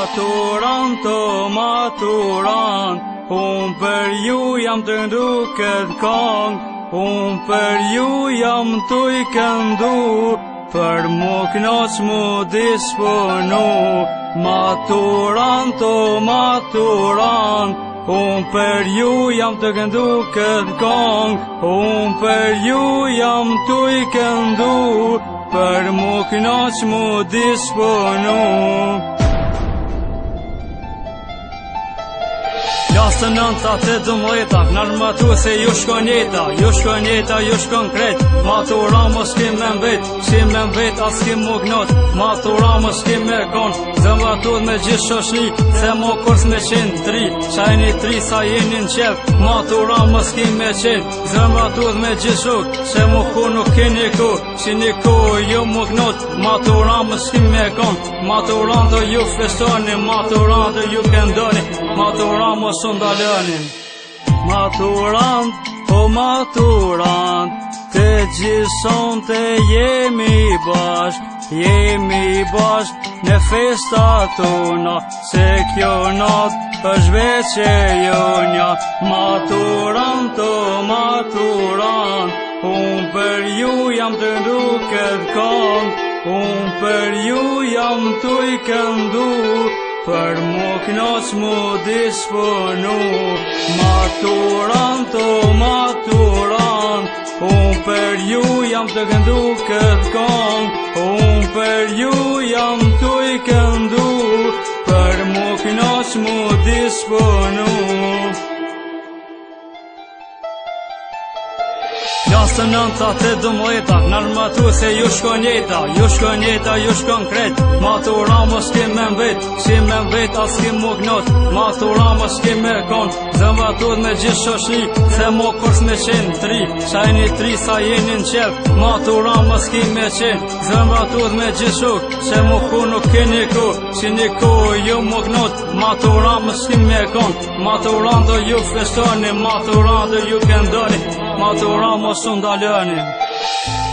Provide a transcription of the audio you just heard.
Maturant, o maturant, unë për ju jam të nduket kong, unë për ju jam të I këndu, për mu knoq mu disponu. Maturant, o maturant, unë për ju jam të nduket kong, unë për ju jam të I këndu, për mu knoq mu disponu. Klasë 9-18, në armatu se ju shkon jeta, ju shkon jeta, ju shkon kret. Matura mos kim me mbet, si me mbet as kim mu gnot. Matura mos kim me kon, zëmbatut me gjithë shoshni, se mo kurs me qenë tri, qajni tri sa jeni në qep. Matura mos kim me qenë, zëmbatut me gjithë shok, se mo ku nuk keni ku, si një ku ju mu gnot. Matura mos kim me kon, maturantë ju festoni, maturantë ju këndoni, matura mos ndalënin. Maturant, o maturant, të gjithson të jemi bashk në festa tona, se kjo not është veç e jonja. Maturant, o maturant, unë për ju jam të nduket kong, unë për ju jam të I këndu, për mu knoq mu disponu. Maturant, o maturant, unë për ju jam të nduket kong, unë për ju jam të I këndu, për mu knoq mu disponu. Klasë 9-18, në armatu se ju shkon jeta, ju shkon jeta, ju shkon kret. Matura mos kim me mbet, si me mbet as kim mu gnot. Matura mos kim me kon, zëmbatut me gjithë shoshni, se mo kurs me qenë tri, qajni tri sa jeni në qep. Matura mos kim me qenë, zëmbatut me gjithë shok, se mo ku nuk keni ku, si një ku ju mu gnot. Matura mos kim me kon, maturantë ju festoni, maturantë ju këndoni, matura mos ndalënin.